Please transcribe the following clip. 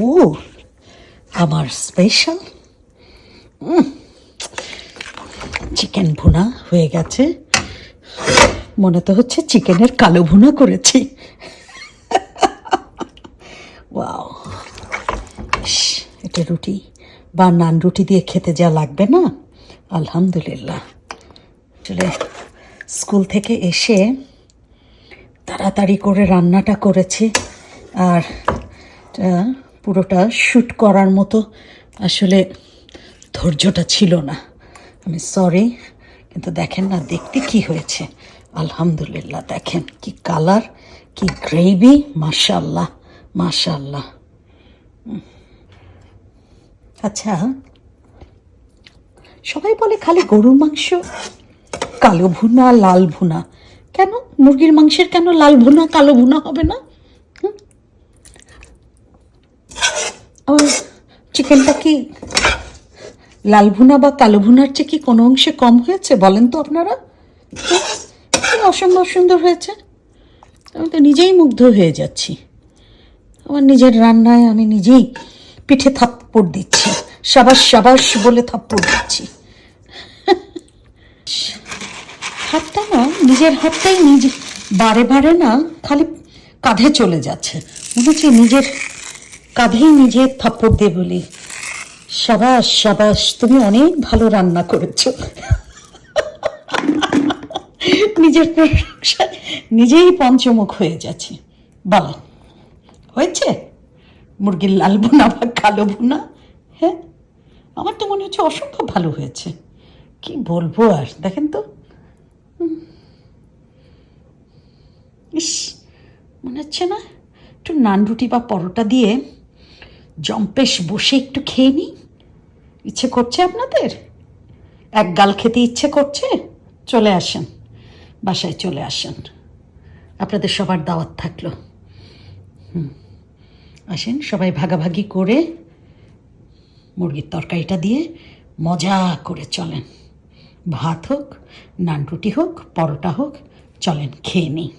ও আমার special chicken ভুনা হয়ে গেছে। মনে তো হচ্ছে চিকেনের কালো ভুনা করেছি। ওয়াও, এটা রুটি বা নান রুটি দিয়ে খেতে যা লাগবে না, আলহামদুলিল্লাহ। আসলে স্কুল থেকে এসে তাড়াতাড়ি করে রান্নাটা করেছি, আর পুরোটা শ্যুট করার মতো আসলে ধৈর্যটা ছিল না। আমি সরি, কিন্তু দেখেন না দেখতে কি হয়েছে। আলহামদুলিল্লাহ, দেখেন কি কালার, কি গ্রেভি, মাশাআল্লাহ মাশাআল্লাহ। আচ্ছা, সবাই বলে খালি গরুর মাংস কালো ভুনা লাল ভুনা, কেন মুরগির মাংসের কেন লাল ভুনা কালো ভুনা হবে না? আর চিকেনটা কি লাল ভুনা বা কালো ভুনার চেয়ে কি কোনো অংশে কম হয়েছে বলেন তো আপনারা? অসম্ভব সুন্দর হয়েছে। আমি তো নিজেই মুগ্ধ হয়ে যাচ্ছি। আমার নিজের রান্নায় আমি নিজেই পিঠে থাপ্পড় দিচ্ছি, সাবাস সাবাস বলে থাপ্পড় দিচ্ছি। হাতটা না, নিজের হাতটাই নিজে বারে বারে না খালি কাঁধে চলে যাচ্ছে, মনে হচ্ছে নিজের কাঁধেই নিজে থাপ্পড় দিয়ে বলি, সাবাস সাবাস, তুমি অনেক ভালো রান্না করেছো। নিজের প্রশংসা নিজেই পঞ্চমুখ হয়ে যাচ্ছে। বলো, হয়েছে মুরগির লাল ভুনা বা কালো ভুনা? হ্যাঁ, আমার তো মনে হচ্ছে অসম্ভব ভালো হয়েছে। কি বলবো আর, দেখেন তো। ইস, মনে হচ্ছে না একটু নান রুটি বা পরোটা দিয়ে জম্পেশ বসে একটু খেয়ে নিই। ইচ্ছে করছে আপনাদের? এক গাল খেতে ইচ্ছে করছে? চলে আসেন, বাসায় চলে আসেন, আপনাদের সবার দাওয়াত থাকলো। আসেন, সবাই ভাগাভাগি করে মুরগির তরকারিটা দিয়ে মজা করে চলেন। ভাত হোক, নান রুটি হোক, পরোটা হোক, চলেন খেয়ে নিই।